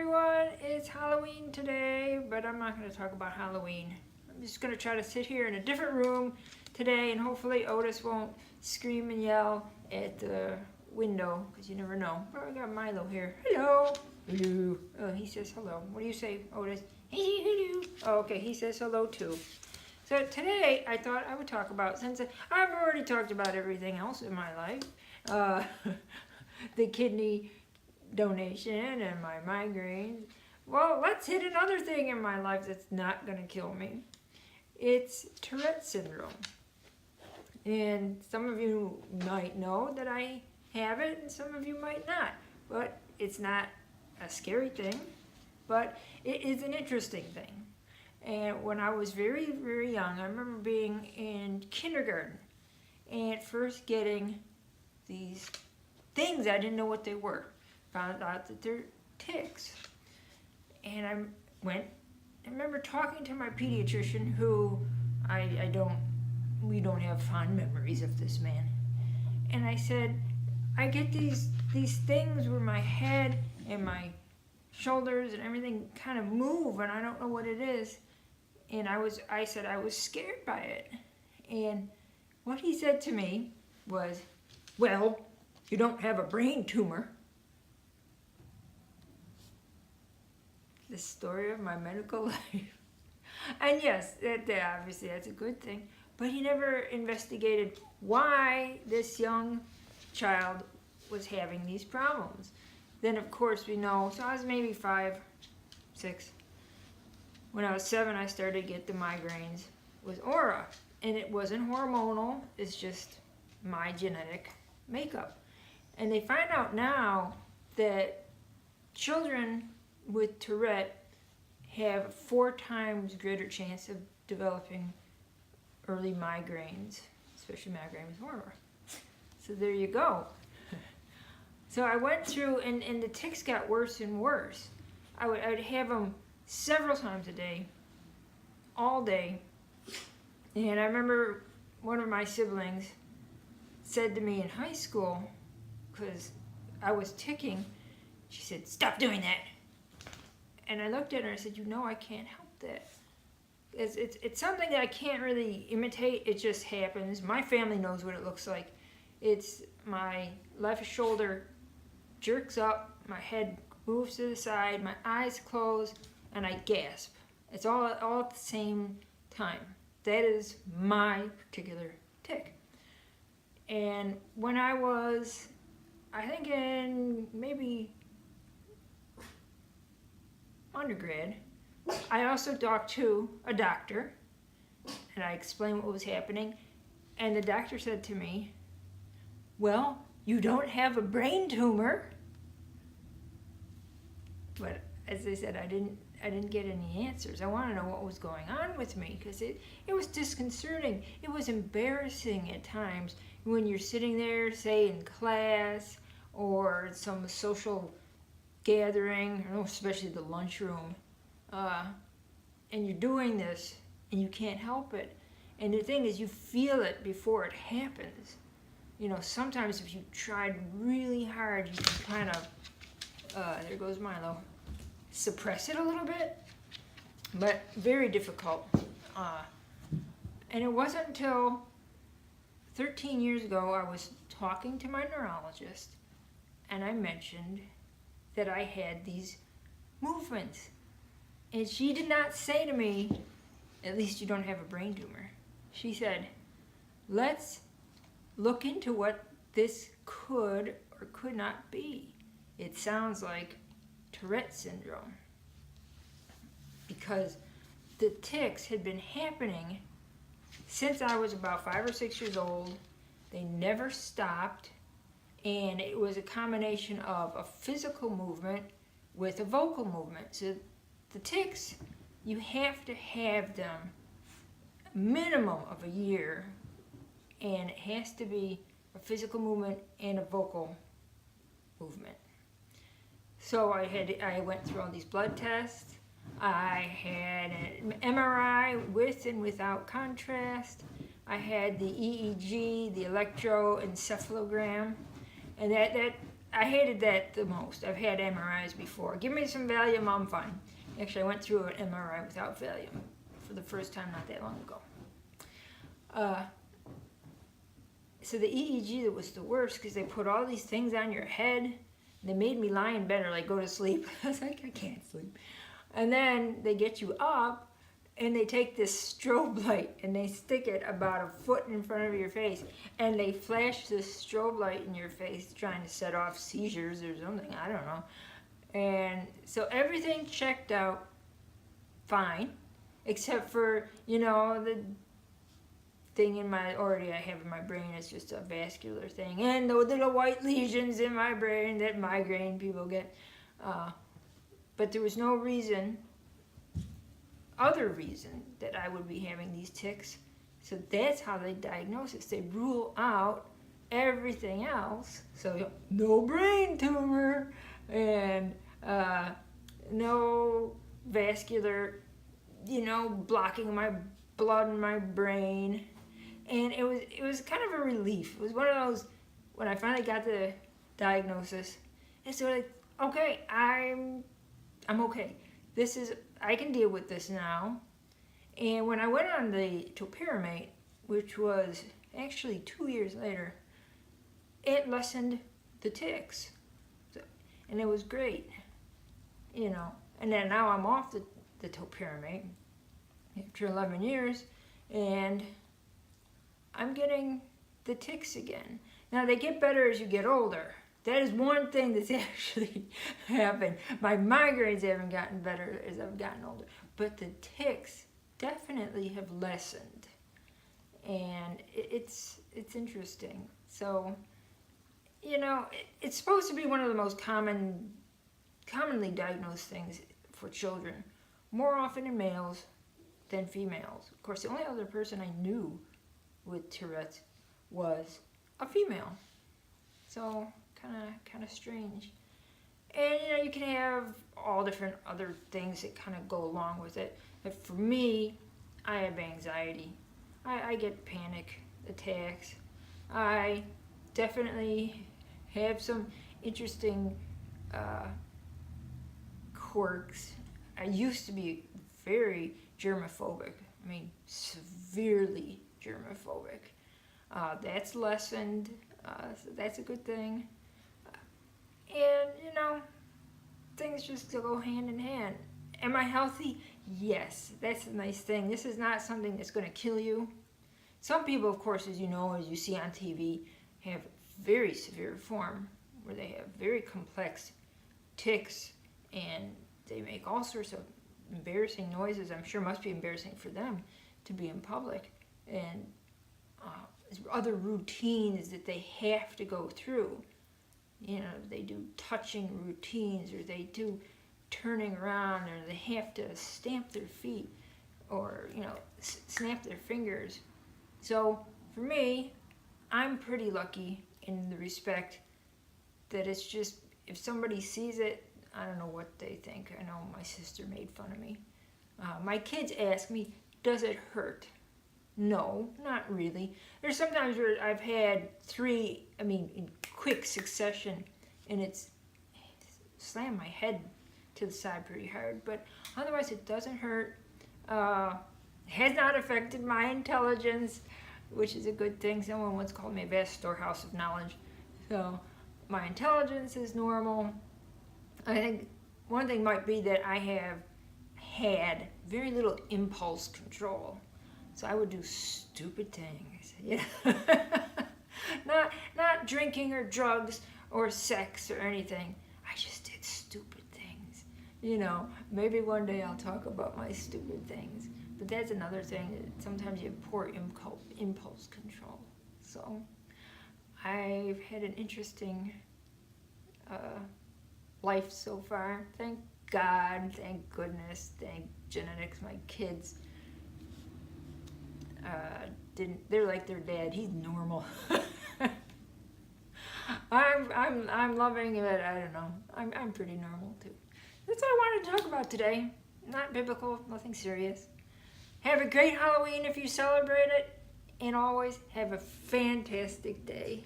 everyone, it's Halloween today, but I'm not going to talk about Halloween. I'm just going to try to sit here in a different room today, and hopefully Otis won't scream and yell at the window, because you never know. Oh, I got Milo here. Hello. Hello. Oh, he says hello. What do you say, Otis? Hello. Oh, okay, he says hello too. So today I thought I would talk about, since I've already talked about everything else in my life, the kidney donation and my migraines. Well, let's hit another thing in my life that's not going to kill me. It's Tourette Syndrome. And some of you might know that I have it, and some of you might not. But it's not a scary thing, but it is an interesting thing. And when I was very, very young, I remember being in kindergarten and remember getting these things. I didn't know what they were. Found out that they're tics. And I remember talking to my pediatrician, who we don't have fond memories of this man. And I said, I get these things where my head and my shoulders and everything kind of move, and I don't know what it is. And I said I was scared by it. And what he said to me was, well, you don't have a brain tumor. The story of my medical life. And yes, obviously that's a good thing. But he never investigated why this young child was having these problems. Then of course we know, so I was maybe 5, 6. When I was 7, I started to get the migraines with aura. And it wasn't hormonal, it's just my genetic makeup. And they find out now that children with Tourette have 4 times greater chance of developing early migraines, especially migraine with aura. So there you go. So I went through, and the tics got worse and worse. I would have them several times a day, all day. And I remember one of my siblings said to me in high school, because I was ticking, she said, "Stop doing that." And I looked at her and I said, you know, I can't help that. It's something that I can't really imitate. It just happens. My family knows what it looks like. It's my left shoulder jerks up, my head moves to the side, my eyes close, and I gasp. It's all at the same time. That is my particular tic. And when I was, I think in maybe undergrad, I also talked to a doctor, and I explained what was happening, and the doctor said to me, well, you don't have a brain tumor. But as I said, I didn't get any answers. I want to know what was going on with me, because it was disconcerting. It was embarrassing at times when you're sitting there, say in class or some social gathering, especially the lunchroom, and you're doing this and you can't help it. And the thing is, you feel it before it happens. You know, sometimes if you tried really hard, you can kind of, there goes Milo, suppress it a little bit, but very difficult. And it wasn't until 13 years ago I was talking to my neurologist, and I mentioned that I had these movements. And she did not say to me, at least you don't have a brain tumor. She said, let's look into what this could or could not be. It sounds like Tourette Syndrome, because the tics had been happening since I was about 5 or 6 years old. They never stopped. And it was a combination of a physical movement with a vocal movement. So the tics, you have to have them a minimum of a year, and it has to be a physical movement and a vocal movement. So I went through all these blood tests. I had an MRI with and without contrast. I had the EEG, the electroencephalogram. And that I hated that the most. I've had MRIs before. Give me some Valium, I'm fine. Actually, I went through an MRI without Valium for the first time not that long ago. So the EEG was the worst because they put all these things on your head. They made me lie in bed or like go to sleep. I was like, I can't sleep. And then they get you up and they take this strobe light and they stick it about a foot in front of your face and they flash this strobe light in your face trying to set off seizures or something, I don't know. And so everything checked out fine, except for, the thing I have in my brain is just a vascular thing, and the little white lesions in my brain that migraine people get. But there was no other reason that I would be having these tics. So that's how they diagnose it. They rule out everything else. So no brain tumor and no vascular, blocking my blood in my brain. And it was kind of a relief. It was one of those, when I finally got the diagnosis, it's sort of like, okay, I'm okay. I can deal with this now. And when I went on the topiramate, which was actually 2 years later, it lessened the tics. And it was great, And then now I'm off the topiramate after 11 years, and I'm getting the tics again. Now, they get better as you get older. That is one thing that's actually happened. My migraines haven't gotten better as I've gotten older, but the tics definitely have lessened. And it's interesting. So, it's supposed to be one of the most commonly diagnosed things for children, more often in males than females. Of course, the only other person I knew with Tourette's was a female. So, kind of strange. And you can have all different other things that kind of go along with it. But for me, I have anxiety. I get panic attacks. I definitely have some interesting quirks. I used to be very germophobic. I mean, severely germophobic. That's lessened. So that's a good thing. And, things just go hand in hand. Am I healthy? Yes, that's a nice thing. This is not something that's going to kill you. Some people, of course, as you see on TV, have very severe form where they have very complex tics and they make all sorts of embarrassing noises. I'm sure must be embarrassing for them to be in public. And other routines that they have to go through. They do touching routines, or they do turning around, or they have to stamp their feet, or, snap their fingers. So, for me, I'm pretty lucky in the respect that it's just, if somebody sees it, I don't know what they think. I know my sister made fun of me. My kids ask me, does it hurt? No, not really. There's sometimes where I've had in quick succession, and it's slammed my head to the side pretty hard, but otherwise it doesn't hurt. Has not affected my intelligence, which is a good thing. Someone once called me a vast storehouse of knowledge. So my intelligence is normal. I think one thing might be that I have had very little impulse control. So I would do stupid things, not drinking or drugs or sex or anything. I just did stupid things. Maybe one day I'll talk about my stupid things. But that's another thing, that sometimes you have poor impulse control. So I've had an interesting life so far. Thank God, thank goodness, thank genetics. My kids they're like their dad. He's normal. I'm loving it. I don't know. I'm pretty normal too. That's what I wanted to talk about today. Not biblical, nothing serious. Have a great Halloween if you celebrate it, and always have a fantastic day.